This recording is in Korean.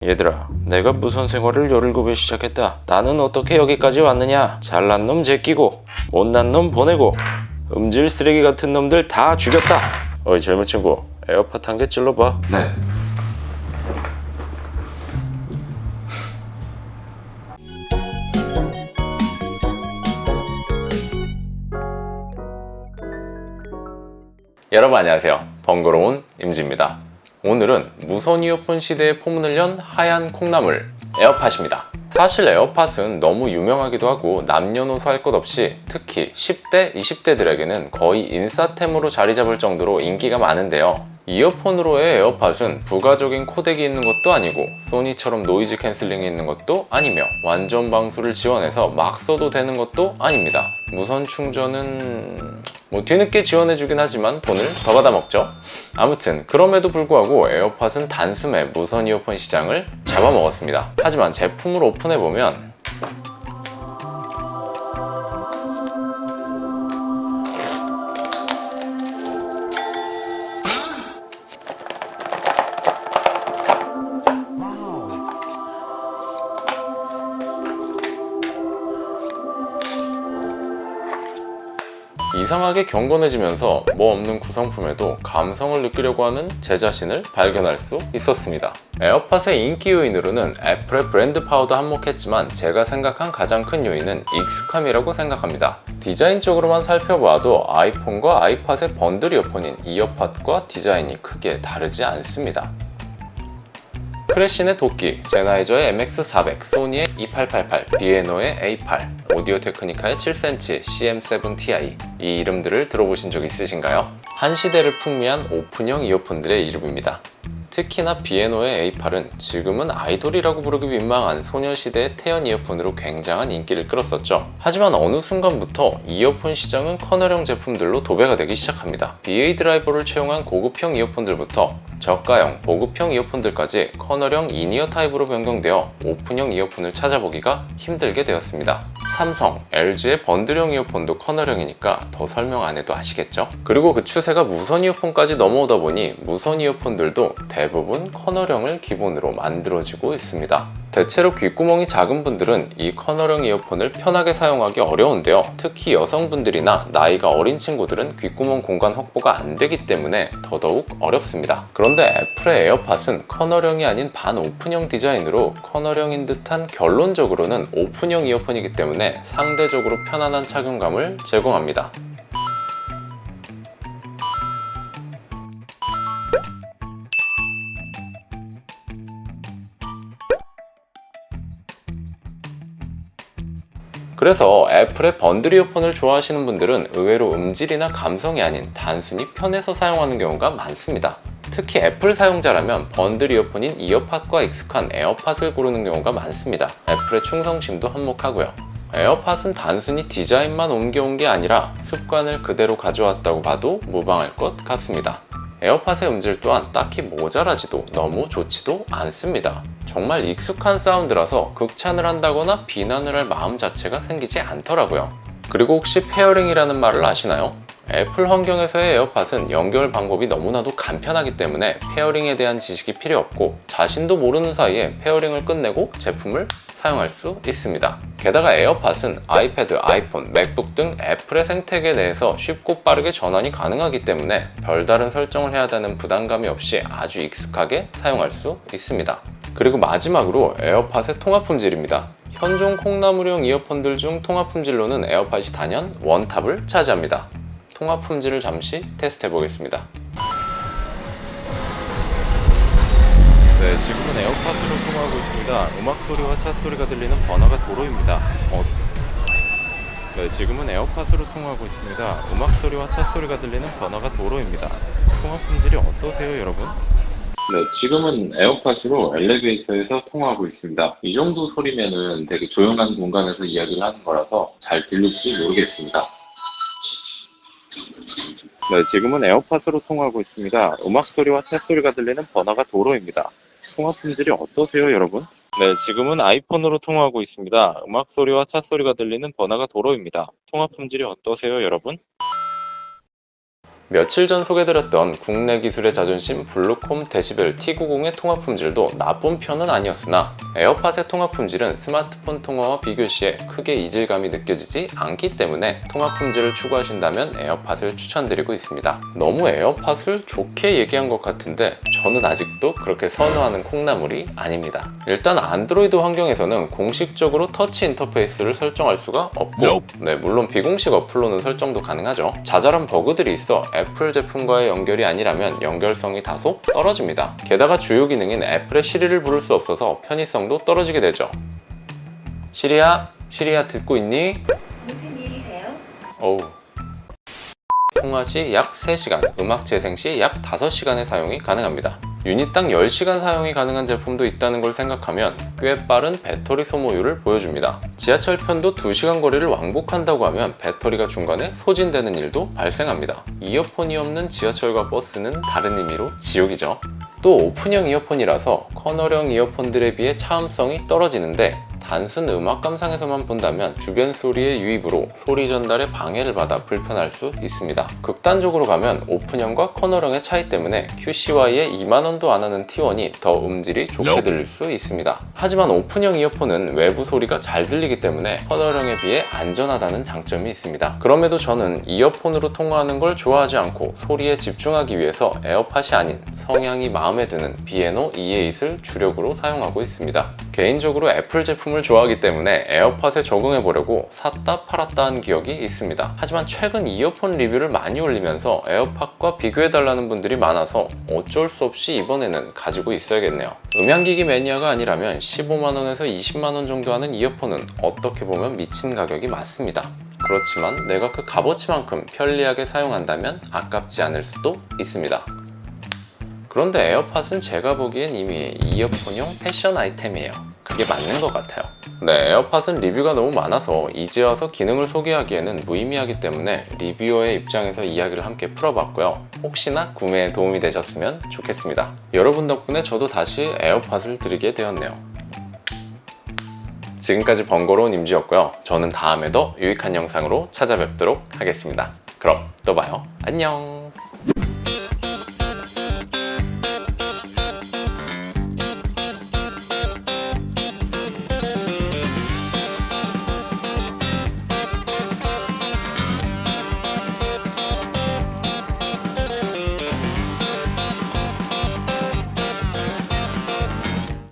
얘들아, 내가 무선 생활을 17에 시작했다. 나는 어떻게 여기까지 왔느냐? 잘난 놈 제끼고 못난 놈 보내고 음질 쓰레기 같은 놈들 다 죽였다. 어이 젊은 친구, 에어팟 한 개 찔러봐. 네. 여러분 안녕하세요. 번거로운 임지입니다. 오늘은 무선 이어폰 시대의 포문을 연 하얀 콩나물 에어팟입니다. 사실 에어팟은 너무 유명하기도 하고 남녀노소 할 것 없이 특히 10대, 20대들에게는 거의 인싸템으로 자리 잡을 정도로 인기가 많은데요. 이어폰으로의 에어팟은 부가적인 코덱이 있는 것도 아니고 소니처럼 노이즈 캔슬링이 있는 것도 아니며 완전 방수를 지원해서 막 써도 되는 것도 아닙니다. 무선 충전은 뒤늦게 지원해주긴 하지만 돈을 더 받아먹죠. 아무튼 그럼에도 불구하고 에어팟은 단숨에 무선 이어폰 시장을 잡아먹었습니다. 하지만 제품을 오픈해보면 이상하게 경건해지면서 뭐 없는 구성품에도 감성을 느끼려고 하는 제 자신을 발견할 수 있었습니다. 에어팟의 인기 요인으로는 애플의 브랜드 파워도 한몫했지만 제가 생각한 가장 큰 요인은 익숙함이라고 생각합니다. 디자인적으로만 살펴봐도 아이폰과 아이팟의 번들 이어폰인 이어팟과 디자인이 크게 다르지 않습니다. 크래신의 도끼, 제나이저의 MX400, 소니의 2888, 비에노의 A8, 오디오 테크니카의 7cm, CM7Ti 이 이름들을 들어보신 적 있으신가요? 한 시대를 풍미한 오픈형 이어폰들의 이름입니다. 특히나 비에노의 A8은 지금은 아이돌이라고 부르기 민망한 소녀시대의 태연 이어폰으로 굉장한 인기를 끌었었죠. 하지만 어느 순간부터 이어폰 시장은 커널형 제품들로 도배가 되기 시작합니다. BA 드라이버를 채용한 고급형 이어폰들부터 저가형, 보급형 이어폰들까지 커널형 인이어 타입으로 변경되어 오픈형 이어폰을 찾아보기가 힘들게 되었습니다. 삼성, LG의 번들형 이어폰도 커널형이니까 더 설명 안 해도 아시겠죠? 그리고 그 추세가 무선 이어폰까지 넘어오다 보니 무선 이어폰들도 대부분 커널형을 기본으로 만들어지고 있습니다. 대체로 귓구멍이 작은 분들은 이 커널형 이어폰을 편하게 사용하기 어려운데요. 특히 여성분들이나 나이가 어린 친구들은 귓구멍 공간 확보가 안 되기 때문에 더더욱 어렵습니다. 그런데 애플의 에어팟은 커널형이 아닌 반오픈형 디자인으로 커널형인 듯한 결론적으로는 오픈형 이어폰이기 때문에 상대적으로 편안한 착용감을 제공합니다. 그래서 애플의 번들 이어폰을 좋아하시는 분들은 의외로 음질이나 감성이 아닌 단순히 편해서 사용하는 경우가 많습니다. 특히 애플 사용자라면 번들 이어폰인 이어팟과 익숙한 에어팟을 고르는 경우가 많습니다. 애플의 충성심도 한몫하고요. 에어팟은 단순히 디자인만 옮겨온 게 아니라 습관을 그대로 가져왔다고 봐도 무방할 것 같습니다. 에어팟의 음질 또한 딱히 모자라지도 너무 좋지도 않습니다. 정말 익숙한 사운드라서 극찬을 한다거나 비난을 할 마음 자체가 생기지 않더라고요. 그리고 혹시 페어링이라는 말을 아시나요? 애플 환경에서의 에어팟은 연결 방법이 너무나도 간편하기 때문에 페어링에 대한 지식이 필요 없고 자신도 모르는 사이에 페어링을 끝내고 제품을 사용할 수 있습니다. 게다가 에어팟은 아이패드, 아이폰, 맥북 등 애플의 생태계 내에서 쉽고 빠르게 전환이 가능하기 때문에 별다른 설정을 해야 되는 부담감이 없이 아주 익숙하게 사용할 수 있습니다. 그리고 마지막으로 에어팟의 통합 품질입니다. 현존 콩나물형 이어폰들 중 통합 품질로는 에어팟이 단연 원탑을 차지합니다. 통합 품질을 잠시 테스트해 보겠습니다. 네, 지금은 에어팟으로 통화하고 있습니다. 음악 소리와 차 소리가 들리는 번화가 도로입니다. 네, 지금은 에어팟으로 통화하고 있습니다. 음악 소리와 차 소리가 들리는 번화가 도로입니다. 통화 품질이 어떠세요, 여러분? 네, 지금은 에어팟으로 엘리베이터에서 통화하고 있습니다. 이 정도 소리면은 되게 조용한 공간에서 이야기를 하는 거라서 잘 들릴지 모르겠습니다. 네, 지금은 에어팟으로 통화하고 있습니다. 음악 소리와 차 소리가 들리는 번화가 도로입니다. 통화 품질이 어떠세요, 여러분? 네, 지금은 아이폰으로 통화하고 있습니다. 음악 소리와 차 소리가 들리는 번화가 도로입니다. 통화 품질이 어떠세요, 여러분? 며칠 전 소개드렸던 국내 기술의 자존심 블루콤 데시벨 T90의 통화 품질도 나쁜 편은 아니었으나 에어팟의 통화 품질은 스마트폰 통화와 비교 시에 크게 이질감이 느껴지지 않기 때문에 통화 품질을 추구하신다면 에어팟을 추천드리고 있습니다. 너무 에어팟을 좋게 얘기한 것 같은데 저는 아직도 그렇게 선호하는 콩나물이 아닙니다. 일단 안드로이드 환경에서는 공식적으로 터치 인터페이스를 설정할 수가 없고 물론 비공식 어플로는 설정도 가능하죠. 자잘한 버그들이 있어 애플 제품과의 연결이 아니라면 연결성이 다소 떨어집니다. 게다가 주요 기능인 애플의 시리를 부를 수 없어서 편의성도 떨어지게 되죠. 시리야 듣고 있니? 무슨 일이세요? 어우. 통화 시 약 3시간, 음악 재생 시 약 5시간의 사용이 가능합니다. 유닛당 10시간 사용이 가능한 제품도 있다는 걸 생각하면 꽤 빠른 배터리 소모율을 보여줍니다. 지하철편도 2시간 거리를 왕복한다고 하면 배터리가 중간에 소진되는 일도 발생합니다. 이어폰이 없는 지하철과 버스는 다른 의미로 지옥이죠. 또 오픈형 이어폰이라서 커널형 이어폰들에 비해 차음성이 떨어지는데 단순 음악 감상에서만 본다면 주변 소리의 유입으로 소리 전달에 방해를 받아 불편할 수 있습니다. 극단적으로 가면 오픈형과 커널형의 차이 때문에 QCY에 2만원도 안 하는 T1이 더 음질이 좋게 들릴 수 있습니다. 하지만 오픈형 이어폰은 외부 소리가 잘 들리기 때문에 커널형에 비해 안전하다는 장점이 있습니다. 그럼에도 저는 이어폰으로 통화하는 걸 좋아하지 않고 소리에 집중하기 위해서 에어팟이 아닌 성향이 마음에 드는 B&O E8을 주력으로 사용하고 있습니다. 개인적으로 애플 제품을 좋아하기 때문에 에어팟에 적응해보려고 샀다 팔았다 한 기억이 있습니다. 하지만 최근 이어폰 리뷰를 많이 올리면서 에어팟과 비교해달라는 분들이 많아서 어쩔 수 없이 이번에는 가지고 있어야겠네요. 음향기기 매니아가 아니라면 15만원에서 20만원 정도 하는 이어폰은 어떻게 보면 미친 가격이 맞습니다. 그렇지만 내가 그 값어치만큼 편리하게 사용한다면 아깝지 않을 수도 있습니다. 그런데 에어팟은 제가 보기엔 이미 이어폰용 패션 아이템이에요. 그게 맞는 것 같아요. 네, 에어팟은 리뷰가 너무 많아서 이제 와서 기능을 소개하기에는 무의미하기 때문에 리뷰어의 입장에서 이야기를 함께 풀어봤고요. 혹시나 구매에 도움이 되셨으면 좋겠습니다. 여러분 덕분에 저도 다시 에어팟을 들으게 되었네요. 지금까지 번거로운 임지였고요. 저는 다음에 더 유익한 영상으로 찾아뵙도록 하겠습니다. 그럼 또 봐요. 안녕.